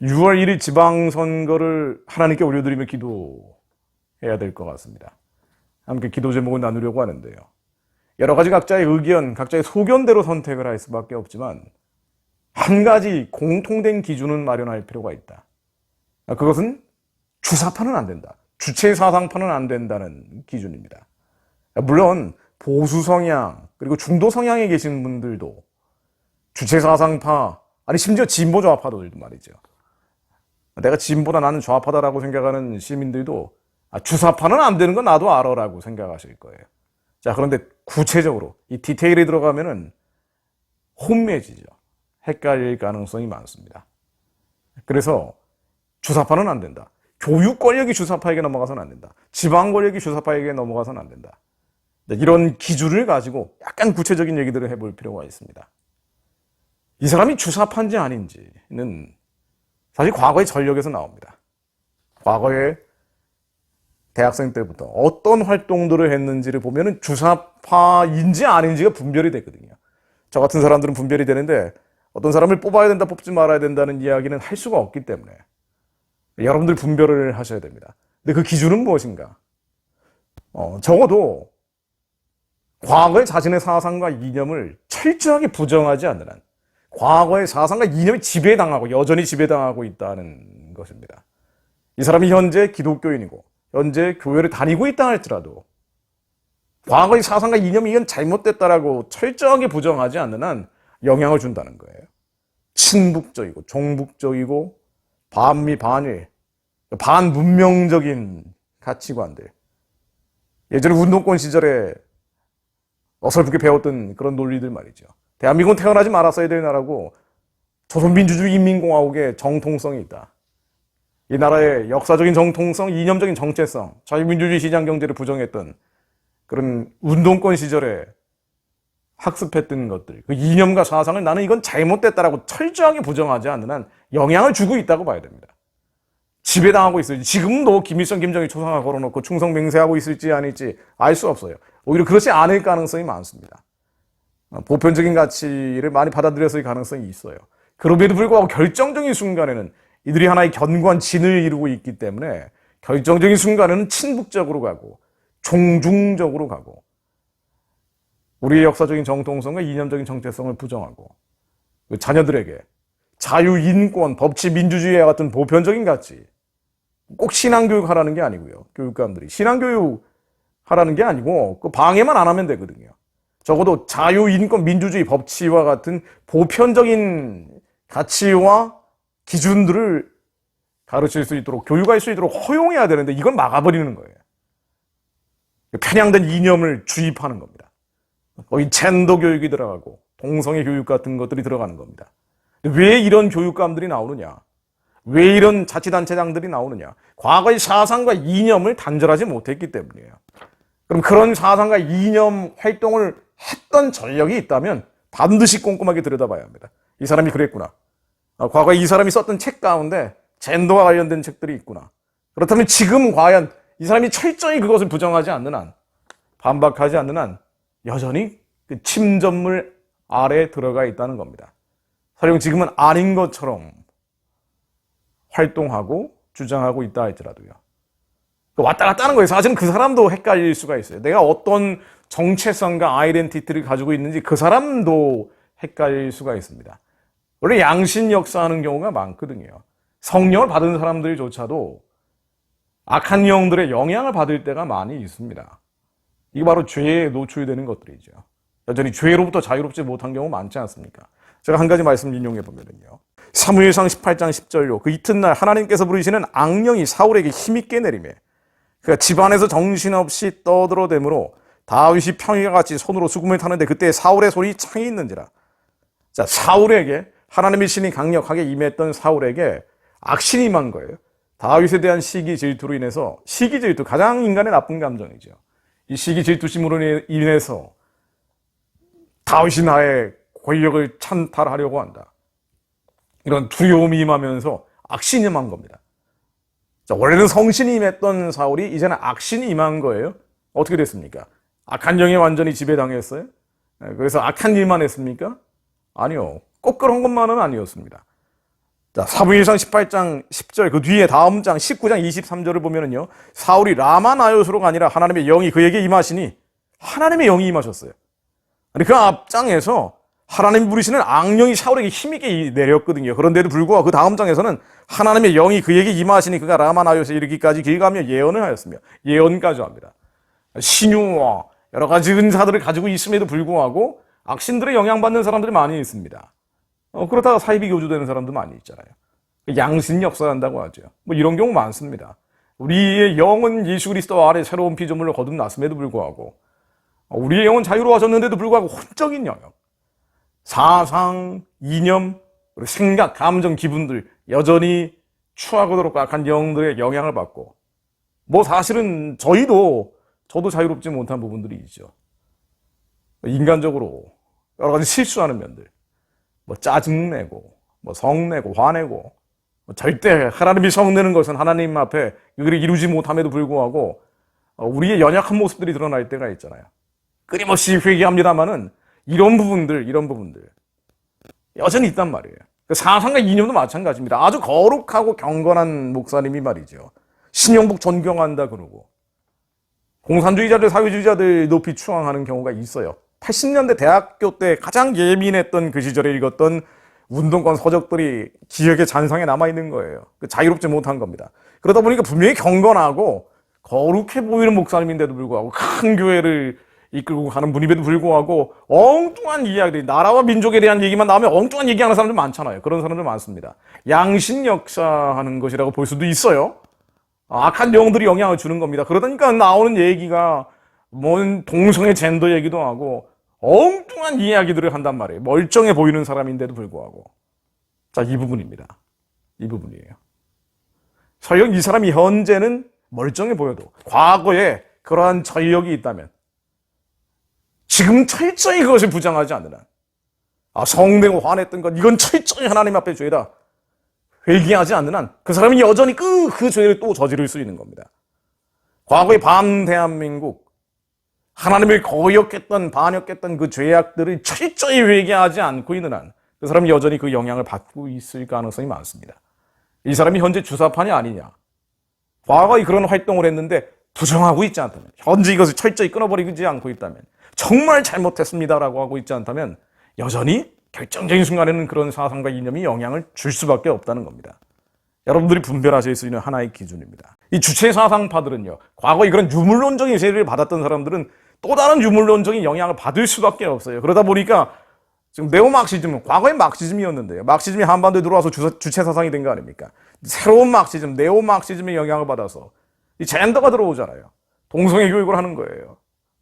6월 1일 지방선거를 하나님께 올려드리며 기도해야 될 것 같습니다. 함께 기도 제목을 나누려고 하는데요. 여러 가지 각자의 의견, 각자의 소견대로 선택을 할 수밖에 없지만 한 가지 공통된 기준은 마련할 필요가 있다. 그것은 주사파는 안 된다. 주체 사상파는 안 된다는 기준입니다. 물론 보수 성향 그리고 중도 성향에 계신 분들도 주체 사상파 아니 심지어 진보 좌파들도 말이죠. 내가 진보다 나는 좌파다라고 생각하는 시민들도 주사파는 안 되는 건 나도 알아라고 생각하실 거예요. 자, 그런데 구체적으로 이 디테일에 들어가면은 혼미해지죠. 헷갈릴 가능성이 많습니다. 그래서 주사파는 안 된다. 교육 권력이 주사파에게 넘어가서는 안 된다. 지방 권력이 주사파에게 넘어가서는 안 된다. 이런 기준을 가지고 약간 구체적인 얘기들을 해볼 필요가 있습니다. 이 사람이 주사파인지 아닌지는 사실 과거의 전력에서 나옵니다. 과거에 대학생 때부터 어떤 활동들을 했는지를 보면은 주사파인지 아닌지가 분별이 되거든요. 저 같은 사람들은 분별이 되는데 어떤 사람을 뽑아야 된다, 뽑지 말아야 된다는 이야기는 할 수가 없기 때문에 여러분들 분별을 하셔야 됩니다. 근데 그 기준은 무엇인가? 적어도 과거의 자신의 사상과 이념을 철저하게 부정하지 않는 한 과거의 사상과 이념이 지배당하고 여전히 지배당하고 있다는 것입니다. 이 사람이 현재 기독교인이고 현재 교회를 다니고 있다 할지라도 과거의 사상과 이념이 이건 잘못됐다라고 철저하게 부정하지 않는 한 영향을 준다는 거예요. 친북적이고 종북적이고 반미 반일 반문명적인 가치관들, 예전에 운동권 시절에 어설프게 배웠던 그런 논리들 말이죠. 대한민국은 태어나지 말았어야 될 나라고 조선민주주의 인민공화국의 정통성이 있다. 이 나라의 역사적인 정통성, 이념적인 정체성, 자유민주주의 시장경제를 부정했던 그런 운동권 시절에 학습했던 것들, 그 이념과 사상을 나는 이건 잘못됐다라고 철저하게 부정하지 않는 한 영향을 주고 있다고 봐야 됩니다. 지배당하고 있어요. 지금도 김일성, 김정일 초상화 걸어놓고 충성 맹세하고 있을지 아닐지 알 수 없어요. 오히려 그렇지 않을 가능성이 많습니다. 보편적인 가치를 많이 받아들였을 가능성이 있어요. 그럼에도 불구하고 결정적인 순간에는 이들이 하나의 견고한 진을 이루고 있기 때문에 결정적인 순간에는 친북적으로 가고 종중적으로 가고 우리의 역사적인 정통성과 이념적인 정체성을 부정하고 자녀들에게 자유, 인권, 법치, 민주주의와 같은 보편적인 가치, 꼭 신앙교육 하라는 게 아니고요. 교육감들이 신앙교육 하라는 게 아니고 그 방해만 안 하면 되거든요. 적어도 자유, 인권, 민주주의, 법치와 같은 보편적인 가치와 기준들을 가르칠 수 있도록, 교육할 수 있도록 허용해야 되는데 이건 막아버리는 거예요. 편향된 이념을 주입하는 겁니다. 거기 젠더 교육이 들어가고 동성애 교육 같은 것들이 들어가는 겁니다. 왜 이런 교육감들이 나오느냐? 왜 이런 자치단체장들이 나오느냐? 과거의 사상과 이념을 단절하지 못했기 때문이에요. 그럼 그런 사상과 이념 활동을 했던 전력이 있다면 반드시 꼼꼼하게 들여다봐야 합니다. 이 사람이 그랬구나. 과거에 이 사람이 썼던 책 가운데 젠더와 관련된 책들이 있구나. 그렇다면 지금 과연 이 사람이 철저히 그것을 부정하지 않는 한, 반박하지 않는 한 여전히 그 침전물 아래에 들어가 있다는 겁니다. 설령 지금은 아닌 것처럼 활동하고 주장하고 있다 할지라도요. 왔다 갔다 하는 거예요. 사실은 그 사람도 헷갈릴 수가 있어요. 내가 어떤 정체성과 아이덴티티를 가지고 있는지 그 사람도 헷갈릴 수가 있습니다. 원래 양신 역사하는 경우가 많거든요. 성령을 받은 사람들조차도 악한 영들의 영향을 받을 때가 많이 있습니다. 이게 바로 죄에 노출되는 것들이죠. 여전히 죄로부터 자유롭지 못한 경우 많지 않습니까? 제가 한 가지 말씀 인용해 보면요. 사무엘상 18장 10절로 그 이튿날 하나님께서 부르시는 악령이 사울에게 힘있게 내리매 그가 집안에서 정신없이 떠들어대므로 다윗이 평일과 같이 손으로 수금을 타는데 그때 사울의 손이 창이 있는지라. 자, 사울에게 하나님의 신이 강력하게 임했던 사울에게 악신이 임한 거예요. 다윗에 대한 시기 질투로 인해서, 시기 질투 가장 인간의 나쁜 감정이죠. 이 시기 질투심으로 인해서 다윗이 나의 권력을 찬탈하려고 한다. 이런 두려움이 임하면서 악신이 임한 겁니다. 자, 원래는 성신이 임했던 사울이 이제는 악신이 임한 거예요. 어떻게 됐습니까? 악한 영에 완전히 지배당했어요. 그래서 악한 일만 했습니까? 아니요. 꼭 그런 것만은 아니었습니다. 자, 사무엘상 18장 10절 그 뒤에 다음 장 19장 23절을 보면은요. 사울이 라마나요스로가 아니라 하나님의 영이 그에게 임하시니 하나님의 영이 임하셨어요. 아니 그 앞장에서 하나님 부르시는 악령이 사울에게 힘있게 내렸거든요. 그런데도 불구하고 그 다음 장에서는 하나님의 영이 그에게 임하시니 그가 라마나요스에 이르기까지 길 가며 예언을 하였으며 예언까지 합니다. 신유와 여러 가지 은사들을 가지고 있음에도 불구하고 악신들의 영향받는 사람들이 많이 있습니다. 그러다가 사이비 교주되는 사람도 많이 있잖아요. 양신 역사한다고 하죠. 뭐 이런 경우 많습니다. 우리의 영은 예수 그리스도 아래 새로운 피조물로 거듭났음에도 불구하고 우리의 영은 자유로워졌는데도 불구하고 혼적인 영역, 사상, 이념, 그리고 생각, 감정, 기분들 여전히 추하고도록 악한 영들의 영향을 받고 뭐 사실은 저도 자유롭지 못한 부분들이 있죠. 인간적으로 여러 가지 실수하는 면들, 뭐 짜증내고, 뭐 성내고, 화내고, 뭐 절대 하나님이 성내는 것은 하나님 앞에 그를 이루지 못함에도 불구하고 우리의 연약한 모습들이 드러날 때가 있잖아요. 끊임없이 회개합니다만은 이런 부분들 여전히 있단 말이에요. 사상과 이념도 마찬가지입니다. 아주 거룩하고 경건한 목사님이 말이죠. 신영복 존경한다 그러고 공산주의자들, 사회주의자들 높이 추앙하는 경우가 있어요. 80년대 대학교 때 가장 예민했던 그 시절에 읽었던 운동권 서적들이 기억에 잔상에 남아있는 거예요. 자유롭지 못한 겁니다. 그러다 보니까 분명히 경건하고 거룩해 보이는 목사님인데도 불구하고 큰 교회를 이끌고 가는 분임에도 불구하고 엉뚱한 이야기들이 나라와 민족에 대한 얘기만 나오면 엉뚱한 얘기하는 사람들 많잖아요. 그런 사람들 많습니다. 양신 역사하는 것이라고 볼 수도 있어요. 악한 영들이 영향을 주는 겁니다. 그러다니까 나오는 얘기가 뭔 동성애 젠더 얘기도 하고 엉뚱한 이야기들을 한단 말이에요. 멀쩡해 보이는 사람인데도 불구하고. 자, 이 부분입니다. 이 부분이에요. 설령 이 사람이 현재는 멀쩡해 보여도 과거에 그러한 전력이 있다면 지금 철저히 그것을 부정하지 않는 한 성내고 화냈던 것 이건 철저히 하나님 앞에 죄다 회개하지 않는 한 그 사람이 여전히 그 죄를 또 저지를 수 있는 겁니다. 과거의 반대한민국 하나님을 거역했던 반역했던 그 죄악들을 철저히 회개하지 않고 있는 한 그 사람이 여전히 그 영향을 받고 있을 가능성이 많습니다. 이 사람이 현재 주사판이 아니냐, 과거에 그런 활동을 했는데 부정하고 있지 않다면, 현재 이것을 철저히 끊어버리지 않고 있다면, 정말 잘못했습니다라고 하고 있지 않다면 여전히 결정적인 순간에는 그런 사상과 이념이 영향을 줄 수밖에 없다는 겁니다. 여러분들이 분별하실 수 있는 하나의 기준입니다. 이 주체사상파들은요, 과거에 그런 유물론적인 세례를 받았던 사람들은 또 다른 유물론적인 영향을 받을 수밖에 없어요. 그러다 보니까 지금 네오막시즘은 과거의 막시즘이었는데요. 막시즘이 한반도에 들어와서 주체사상이 된 거 아닙니까? 새로운 막시즘, 네오막시즘의 영향을 받아서 이 젠더가 들어오잖아요. 동성애 교육을 하는 거예요.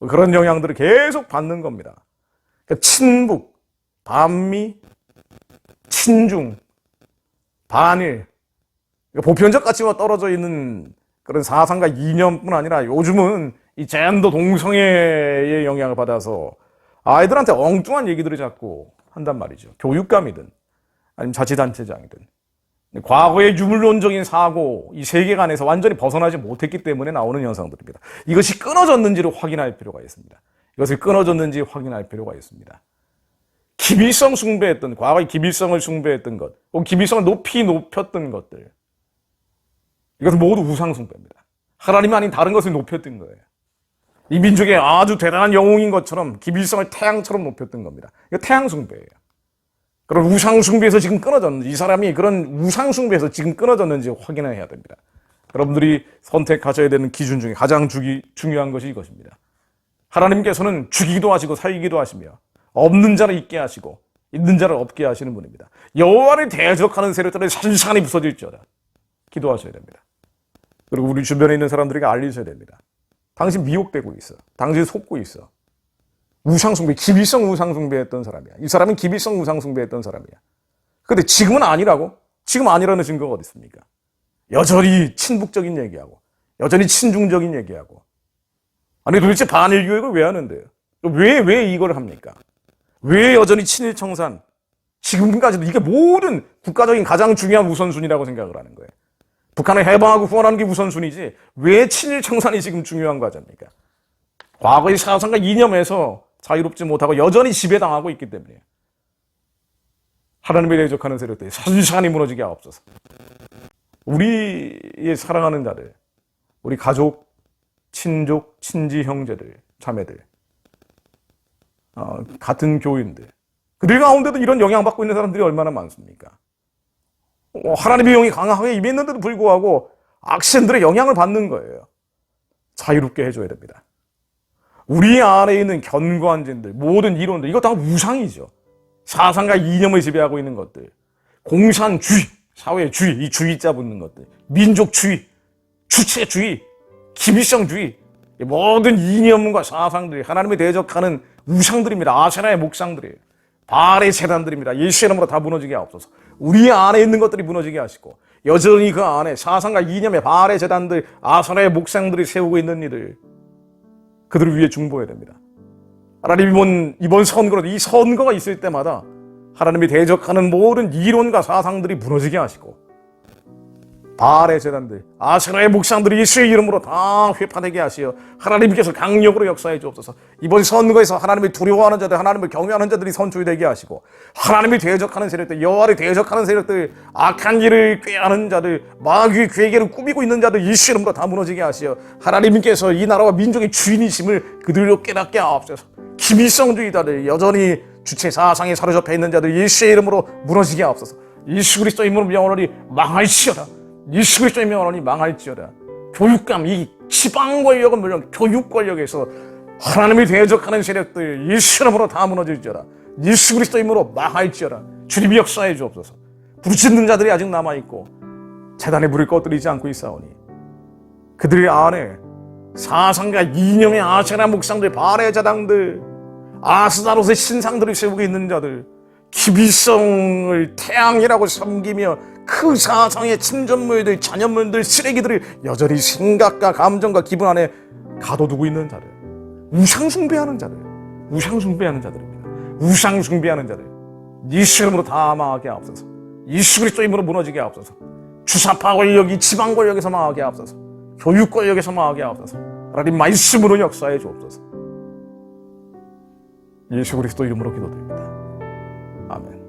그런 영향들을 계속 받는 겁니다. 그러니까 친북, 반미, 친중, 반일, 보편적 가치와 떨어져 있는 그런 사상과 이념뿐 아니라 요즘은 이 젠더 동성애의 영향을 받아서 아이들한테 엉뚱한 얘기들을 자꾸 한단 말이죠. 교육감이든 아니면 자치단체장이든. 과거의 유물론적인 사고, 이 세계관에서 완전히 벗어나지 못했기 때문에 나오는 현상들입니다. 이것이 끊어졌는지를 확인할 필요가 있습니다. 이것을 끊어졌는지 확인할 필요가 있습니다. 기밀성 숭배했던, 과거의 기밀성을 숭배했던 것, 혹은 기밀성을 높였던 것들, 이것은 모두 우상 숭배입니다. 하나님 아닌 다른 것을 높였던 거예요. 이 민족의 아주 대단한 영웅인 것처럼 기밀성을 태양처럼 높였던 겁니다. 이거 태양 숭배예요. 그런 우상 숭배에서 지금 끊어졌는지, 이 사람이 그런 우상 숭배에서 지금 끊어졌는지 확인해야 됩니다. 여러분들이 선택하셔야 되는 기준 중에 가장 중요한 것이 이것입니다. 하나님께서는 죽이기도 하시고 살리기도 하시며 없는 자를 있게 하시고 있는 자를 없게 하시는 분입니다. 여호와를 대적하는 세력들은 산산이 부서질지어다. 기도하셔야 됩니다. 그리고 우리 주변에 있는 사람들에게 알리셔야 됩니다. 당신 미혹되고 있어. 당신 속고 있어. 우상숭배, 기밀성 우상숭배했던 사람이야. 이 사람은 기밀성 우상숭배했던 사람이야. 근데 지금은 아니라고? 지금 아니라는 증거가 어디 있습니까? 여전히 친북적인 얘기하고 여전히 친중적인 얘기하고. 아니 도대체 반일 교육을 왜 하는데요? 왜 이걸 합니까? 왜 여전히 친일 청산? 지금까지도 이게 모든 국가적인 가장 중요한 우선순위라고 생각을 하는 거예요. 북한을 해방하고 후원하는 게 우선순위지 왜 친일 청산이 지금 중요한 과제입니까? 과거의 사상과 이념에서 자유롭지 못하고 여전히 지배당하고 있기 때문이에요. 하나님에 대적하는 세력들이 산산이 무너지게 하옵소서. 우리의 사랑하는 자들, 우리 가족, 친족, 친지, 형제들, 자매들, 같은 교인들, 그들 가운데도 이런 영향받고 있는 사람들이 얼마나 많습니까? 하나님의 영이 강하게 임했는데도 불구하고 악신들의 영향을 받는 거예요. 자유롭게 해줘야 됩니다. 우리 안에 있는 견고한 진들, 모든 이론들, 이거 다 우상이죠. 사상과 이념을 지배하고 있는 것들, 공산주의, 사회주의, 이 주의자 붙는 것들, 민족주의, 주체주의, 기비성주의, 모든 이념과 사상들이 하나님에 대적하는 우상들입니다. 아세라의 목상들이에요. 바알의 재단들입니다. 예수의 이름으로 다 무너지게 하옵소서. 우리 안에 있는 것들이 무너지게 하시고 여전히 그 안에 사상과 이념의 바알의 재단들, 아세라의 목상들이 세우고 있는 이들, 그들을 위해 중보해야 됩니다. 하나님 이번 선거로 이 선거가 있을 때마다 하나님이 대적하는 모든 이론과 사상들이 무너지게 하시고 바알의 재단들, 아세라의 목상들이 예수의 이름으로 다 회파되게 하시어 하나님께서 강력으로 역사해 주옵소서. 이번 선거에서 하나님을 두려워하는 자들, 하나님을 경외하는 자들이 선출되게 하시고 하나님이 대적하는 세력들, 여호와를 대적하는 세력들, 악한 일을 꾀하는 자들, 마귀의 괴계를 꾸미고 있는 자들 예수의 이름으로 다 무너지게 하시어 하나님께서 이 나라와 민족의 주인이심을 그들로 깨닫게 하옵소서. 기밀성주의자들, 여전히 주체 사상에 사로잡혀 있는 자들 예수의 이름으로 무너지게 하옵소서. 예수 그리스도의 이름으로 영원히 망할지어다. 예수 그리스도의 명하노니 망할지어다. 교육감, 이 지방 권력은 물론 교육 권력에서 하나님이 대적하는 세력들 예수 이름으로 다 무너질지어다. 예수 그리스도의 이름으로 망할지어다. 주님이 역사해 주옵소서. 부르짖는 자들이 아직 남아있고 재단의 불을 꺼뜨리지 않고 있사오니 그들 안에 사상과 이념의 아세라 목상들, 바알의 재단들, 아스다롯의 신상들을 세우고 있는 자들, 기비성을 태양이라고 섬기며 그 사상의 침전물들, 잔여물들, 쓰레기들을 여전히 생각과 감정과 기분 안에 가둬두고 있는 자들, 우상숭배하는 자들, 우상숭배하는 자들입니다. 우상숭배하는 자들 예수 이름으로 다 망하게 하옵소서. 예수 그리스도 이름으로 무너지게 하옵소서. 주사파 권력이 지방 권력에서 망하게 하옵소서. 교육 권력에서 망하게 하옵소서. 하나님 말씀으로 역사해 주옵소서. 예수 그리스도 이름으로 기도드립니다. 아멘.